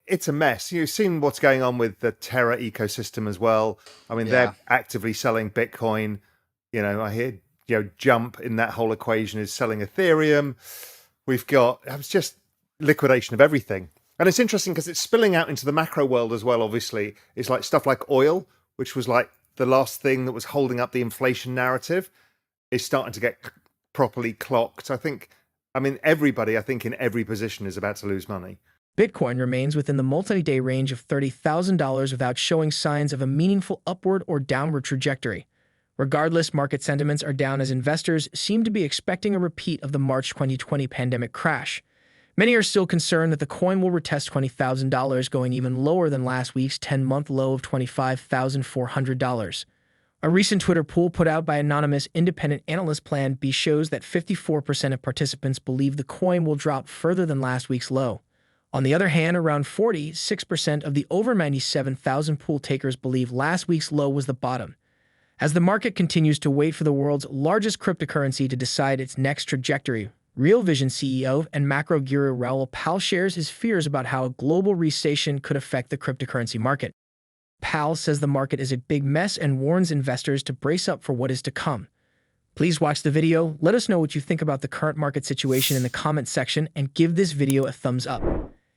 it's a mess. You've seen what's going on with the Terra ecosystem as well. I mean, Yeah. they're actively selling Bitcoin. I hear, Jump in that whole equation is selling Ethereum. It's just liquidation of everything. And it's interesting because it's spilling out into the macro world as well, obviously. It's like stuff like oil, which was like the last thing that was holding up the inflation narrative, is starting to get properly clocked. Everybody, I think, in every position is about to lose money. Bitcoin remains within the multi-day range of $30,000 without showing signs of a meaningful upward or downward trajectory. Regardless, market sentiments are down as investors seem to be expecting a repeat of the March 2020 pandemic crash. Many are still concerned that the coin will retest $20,000, going even lower than last week's 10-month low of $25,400. A recent Twitter poll put out by anonymous independent analyst Plan B shows that 54% of participants believe the coin will drop further than last week's low. On the other hand, around 46% of the over 97,000 pool takers believe last week's low was the bottom. As the market continues to wait for the world's largest cryptocurrency to decide its next trajectory, Real Vision CEO and macro guru Raoul Pal shares his fears about how a global recession could affect the cryptocurrency market. Pal says the market is a big mess and warns investors to brace up for what is to come. Please watch the video, let us know what you think about the current market situation in the comments section, and give this video a thumbs up.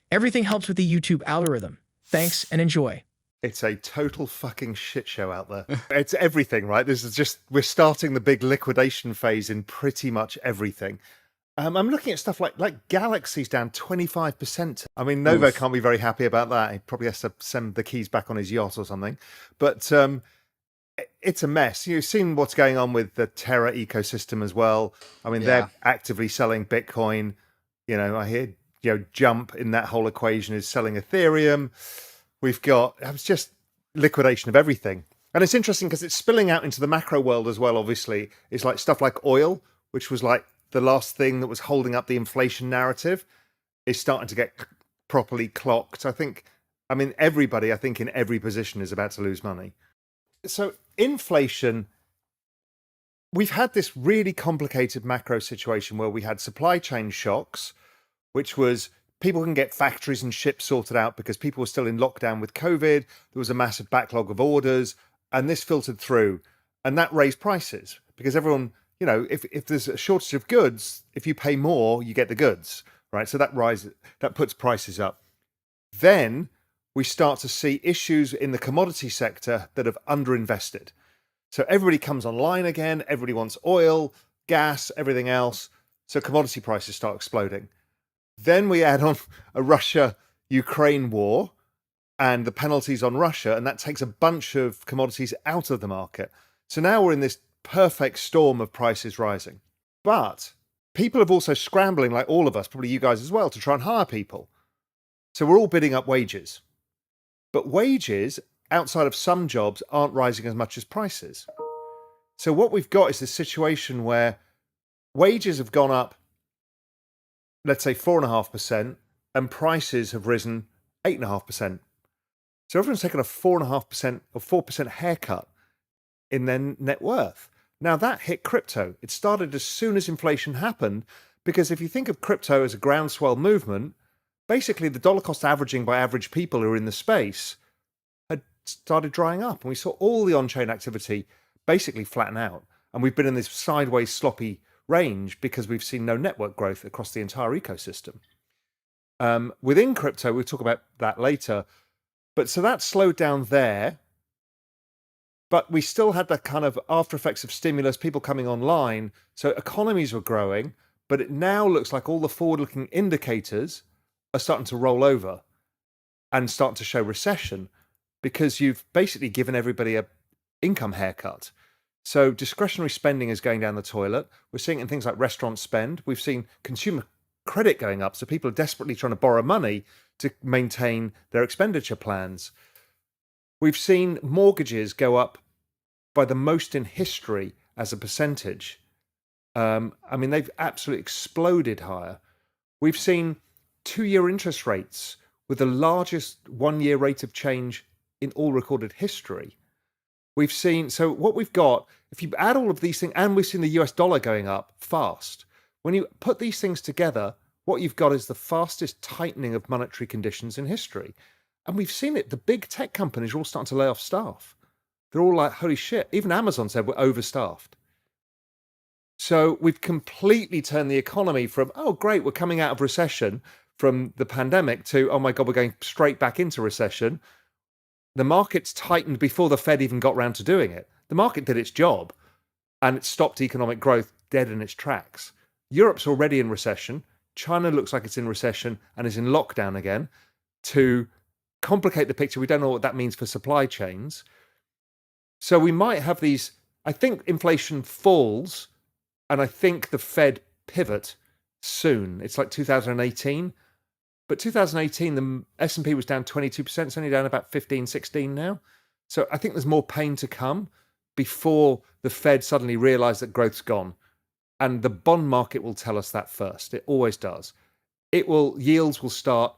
Everything helps with the YouTube algorithm. Thanks and enjoy. It's a total fucking shit show out there. It's everything, right? We're starting the big liquidation phase in pretty much everything. I'm looking at stuff like Galaxy's down 25%. I mean, Novo can't be very happy about that. He probably has to send the keys back on his yacht or something. But it's a mess. You've seen what's going on with the Terra ecosystem as well. I mean, they're actively selling Bitcoin. I hear, Jump in that whole equation is selling Ethereum. It's just liquidation of everything. And it's interesting because it's spilling out into the macro world as well, obviously. It's like stuff like oil, which was like the last thing that was holding up the inflation narrative, is starting to get properly clocked. Everybody, I think, in every position is about to lose money. So inflation, we've had this really complicated macro situation where we had supply chain shocks, which was people can get factories and ships sorted out because people were still in lockdown with COVID. There was a massive backlog of orders, and this filtered through, and that raised prices because everyone, if there's a shortage of goods, if you pay more, you get the goods, right? So that puts prices up. Then we start to see issues in the commodity sector that have underinvested. So everybody comes online again. Everybody wants oil, gas, everything else. So commodity prices start exploding. Then we add on a Russia-Ukraine war and the penalties on Russia, and that takes a bunch of commodities out of the market. So now we're in this perfect storm of prices rising. But people are also scrambling, like all of us, probably you guys as well, to try and hire people. So we're all bidding up wages. But wages, outside of some jobs, aren't rising as much as prices. So what we've got is this situation where wages have gone up, let's say 4.5%, and prices have risen 8.5%. So everyone's taken a 4.5% or 4% haircut in their net worth. Now that hit crypto. It started as soon as inflation happened, because if you think of crypto as a groundswell movement, basically the dollar cost averaging by average people who are in the space had started drying up, and we saw all the on-chain activity basically flatten out. And we've been in this sideways sloppy range because we've seen no network growth across the entire ecosystem. Within crypto, we'll talk about that later. But so that slowed down there. But we still had that kind of after effects of stimulus, people coming online. So economies were growing, but it now looks like all the forward-looking indicators are starting to roll over and starting to show recession because you've basically given everybody a income haircut. So discretionary spending is going down the toilet. We're seeing it in things like restaurant spend. We've seen consumer credit going up. So people are desperately trying to borrow money to maintain their expenditure plans. We've seen mortgages go up by the most in history as a percentage. They've absolutely exploded higher. We've seen 2-year interest rates with the largest 1-year rate of change in all recorded history. We've seen, so what we've got, if you add all of these things, and we've seen the US dollar going up fast, when you put these things together, what you've got is the fastest tightening of monetary conditions in history. And we've seen it. The big tech companies are all starting to lay off staff. They're all like, holy shit. Even Amazon said we're overstaffed. So we've completely turned the economy from, oh, great, we're coming out of recession from the pandemic to, oh my God, we're going straight back into recession. The market's tightened before the Fed even got round to doing it. The market did its job and it stopped economic growth dead in its tracks. Europe's already in recession. China looks like it's in recession and is in lockdown again. To complicate the picture, we don't know what that means for supply chains. So we might have these, I think inflation falls, and I think the Fed pivot soon. It's like 2018. But 2018, the S&P was down 22%. It's only down about 15, 16 now. So I think there's more pain to come before the Fed suddenly realize that growth's gone. And the bond market will tell us that first. It always does. Yields will start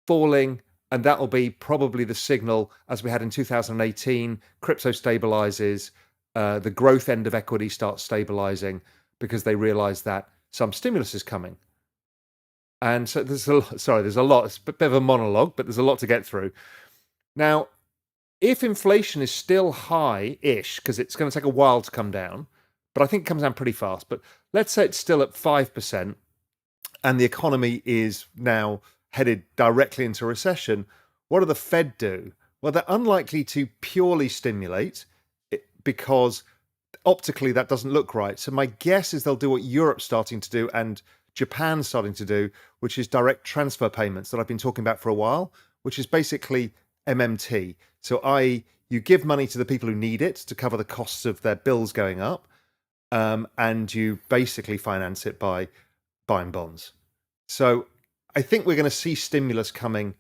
falling, and that will be probably the signal, as we had in 2018, crypto stabilizes, the growth end of equity starts stabilizing because they realize that some stimulus is coming. And so there's a lot. It's a bit of a monologue, but there's a lot to get through. Now, if inflation is still high-ish, because it's going to take a while to come down, but I think it comes down pretty fast. But let's say it's still at 5%, and the economy is now headed directly into recession. What do the Fed do? Well, they're unlikely to purely stimulate because optically that doesn't look right. So my guess is they'll do what Europe's starting to do and Japan's starting to do, which is direct transfer payments that I've been talking about for a while, which is basically MMT. So i.e., you give money to the people who need it to cover the costs of their bills going up, and you basically finance it by buying bonds. So I think we're going to see stimulus coming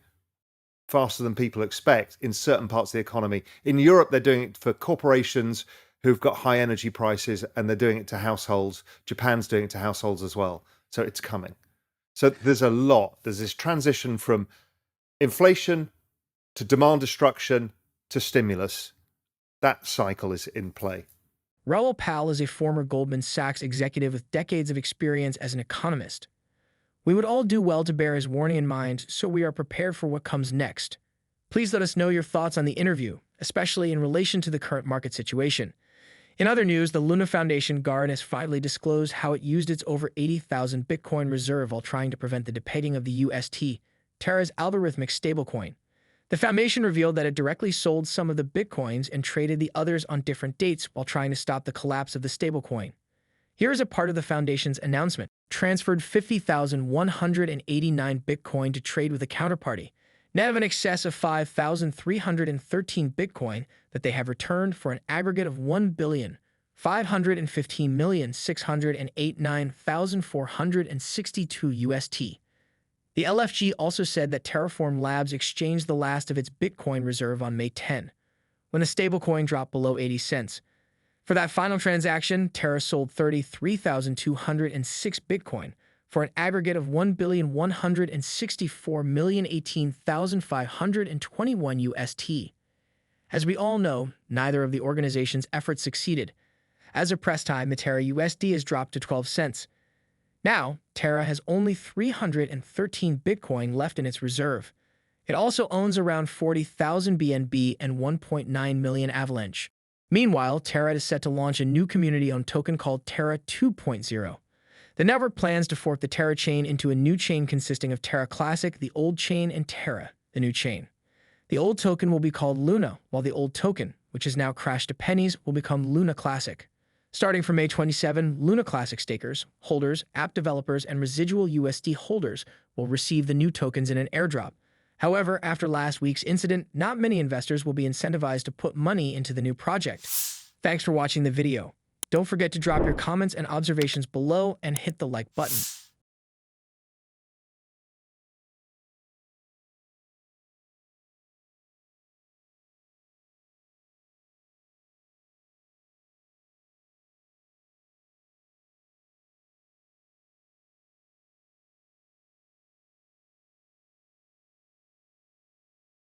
faster than people expect in certain parts of the economy. In Europe, they're doing it for corporations who've got high energy prices, and they're doing it to households. Japan's doing it to households as well. So it's coming. So there's a lot. There's this transition from inflation to demand destruction to stimulus. That cycle is in play. Raoul Pal is a former Goldman Sachs executive with decades of experience as an economist. We would all do well to bear his warning in mind so we are prepared for what comes next. Please let us know your thoughts on the interview, especially in relation to the current market situation. In other news, the Luna Foundation Guard has finally disclosed how it used its over 80,000 Bitcoin reserve while trying to prevent the depegging of the UST, Terra's algorithmic stablecoin. The foundation revealed that it directly sold some of the Bitcoins and traded the others on different dates while trying to stop the collapse of the stablecoin. Here is a part of the foundation's announcement. Transferred 50,189 Bitcoin to trade with a counterparty, net of an excess of 5,313 Bitcoin that they have returned for an aggregate of 1,515,689,462 UST. The LFG also said that Terraform Labs exchanged the last of its Bitcoin reserve on May 10, when the stablecoin dropped below 80 cents. For that final transaction, Terra sold 33,206 Bitcoin for an aggregate of 1,164,018,521 UST. As we all know, neither of the organization's efforts succeeded. As of press time, the Terra USD has dropped to 12 cents. Now, Terra has only 313 Bitcoin left in its reserve. It also owns around 40,000 BNB and 1.9 million Avalanche. Meanwhile, Terra is set to launch a new community-owned token called Terra 2.0. The network plans to fork the Terra chain into a new chain consisting of Terra Classic, the old chain, and Terra, the new chain. The old token will be called Luna, while the old token, which has now crashed to pennies, will become Luna Classic. Starting from May 27, Luna Classic stakers, holders, app developers, and residual USD holders will receive the new tokens in an airdrop. However, after last week's incident, not many investors will be incentivized to put money into the new project. Thanks for watching the video. Don't forget to drop your comments and observations below and hit the like button.